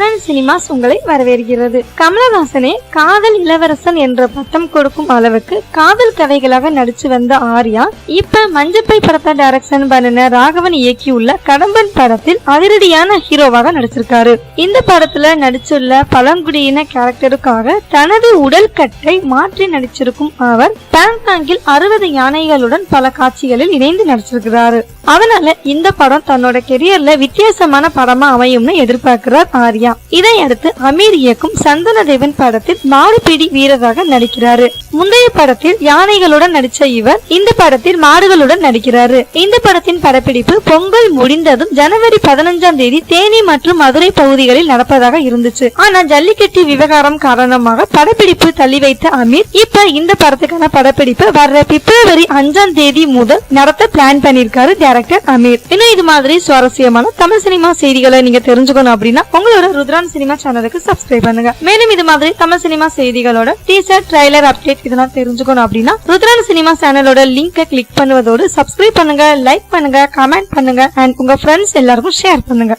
Rudran cinemas உங்களை வரவேற்கிறது. கமலஹாசனே காதல் இளவரசன் என்ற பட்டம் கொடுக்கும் அளவுக்கு காதல் கதைகளாக நடிச்சு வந்த ஆர்யா இப்ப மஞ்சப்பை படத்தை டைரக்ஷன் பண்ணின ராகவன் இயக்கியுள்ள கடம்பன் படத்தில் அதிரடியான ஹீரோவாக நடிச்சிருக்காரு. இந்த படத்துல நடிச்சுள்ள பழங்குடியின கேரக்டருக்காக தனது உடல் கட்டை மாற்றி நடிச்சிருக்கும் அவர் பேங்காங்கில் 60 யானைகளுடன் பல காட்சிகளில் இணைந்து நடிச்சிருக்கிறாரு. அதனால இந்த படம் தன்னோட கெரியர்ல வித்தியாசமான படமா அமையும்னு எதிர்பார்க்கிறார் ஆர்யா. இதையடுத்து அமீர் இயக்கும் சந்தன தேவன் படத்தில் மாடுபிடி வீரராக நடிக்கிறாரு. முந்தைய படத்தில் யானைகளுடன் நடிச்ச இவர் இந்த படத்தில் மாடுகளுடன் நடிக்கிறாரு. இந்த படத்தின் படப்பிடிப்பு பொங்கல் முடிந்ததும் ஜனவரி 15ஆம் தேதி தேனி மற்றும் மதுரை பகுதிகளில் நடப்பதாக இருந்துச்சு. ஆனா ஜல்லிக்கட்டு விவகாரம் காரணமாக படப்பிடிப்பு தள்ளி வைத்த அமீர் இப்ப இந்த படத்துக்கான படப்பிடிப்பு வர்ற பிப்ரவரி 5ஆம் தேதி முதல் நடத்த பிளான் பண்ணிருக்காரு டைரக்டர் அமீர். இன்னும் இது மாதிரி சுவாரஸ்யமான தமிழ் சினிமா செய்திகளை நீங்க தெரிஞ்சுக்கணும் அப்படின்னா உங்களோட ருத்ரான் சினிமா சேனலுக்கு சப்ஸ்கிரைப் பண்ணுங்க. மேலும் இது மாதிரி தமிழ் சினிமா செய்திகளோட டீசர் ட்ரைலர் அப்டேட் இதெல்லாம் தெரிஞ்சுக்கணும் அப்படின்னா ருத்ரான் சினிமா சேனலோட லிங்கை கிளிக் பண்ணுவதோடு சப்ஸ்கிரைப் பண்ணுங்க, லைக் பண்ணுங்க, கமெண்ட் பண்ணுங்க அண்ட் உங்க ஃப்ரெண்ட்ஸ் எல்லாருக்கும் ஷேர் பண்ணுங்க.